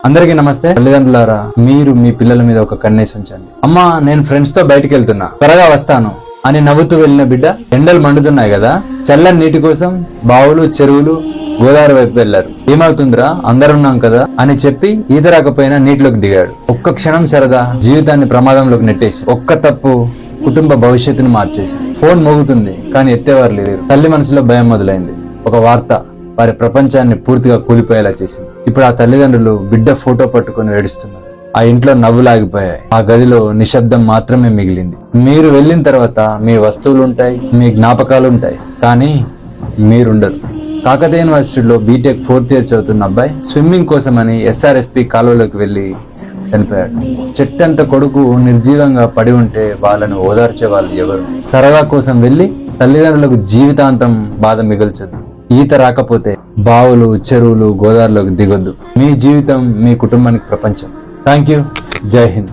అందరికీ నమస్తే. తల్లిదండ్రులారా, మీరు మీ పిల్లల మీద ఒక కన్నేసి ఉంచండి. అమ్మా, నేను ఫ్రెండ్స్ తో బయటికి వెళ్తున్నా, త్వరగా వస్తాను అని నవ్వుతూ వెళ్ళిన బిడ్డ ఎండలు మండుతున్నాయి కదా, చల్లని నీటి కోసం బావులు, చెరువులు, గోదావరి వైపు వెళ్లారు. ఏమవుతుందిరా, అందరున్నాం కదా అని చెప్పి ఈత రాకపోయినా నీటిలోకి దిగాడు. ఒక్క క్షణం సరదా జీవితాన్ని ప్రమాదంలోకి నెట్టేసి, ఒక్క తప్పు కుటుంబ భవిష్యత్తును మార్చేసి. ఫోన్ మోగుతుంది కానీ ఎత్తేవారు లేరు. తల్లి మనసులో భయం మొదలైంది. ఒక వార్త వారి ప్రపంచాన్ని పూర్తిగా కూలిపోయేలా చేసింది. ఇప్పుడు ఆ తల్లిదండ్రులు బిడ్డ ఫోటో పట్టుకుని ఏడుస్తున్నారు. ఆ ఇంట్లో నవ్వులాగిపోయాయి. ఆ గదిలో నిశ్శబ్దం మాత్రమే మిగిలింది. మీరు వెళ్ళిన తర్వాత మీ వస్తువులు ఉంటాయి, మీ జ్ఞాపకాలు ఉంటాయి, కానీ మీరుండరు. కాకతీయ యూనివర్సిటీలో బీటెక్ 4th ఇయర్ చదువుతున్న అబ్బాయి స్విమ్మింగ్ కోసమని SRSP కాలువలోకి వెళ్లి చనిపోయాడు. చెట్టంత కొడుకు నిర్జీవంగా పడి ఉంటే వాళ్ళని ఓదార్చే వాళ్ళు ఎవరు? సరదా కోసం వెళ్లి తల్లిదండ్రులకు జీవితాంతం బాధ మిగల్చొద్దు. ఈత రాకపోతే బావులు, చెరువులు, గోదావరిలోకి దిగొద్దు. మీ జీవితం మీ కుటుంబానికి ప్రపంచం. Thank you. జై హింద్.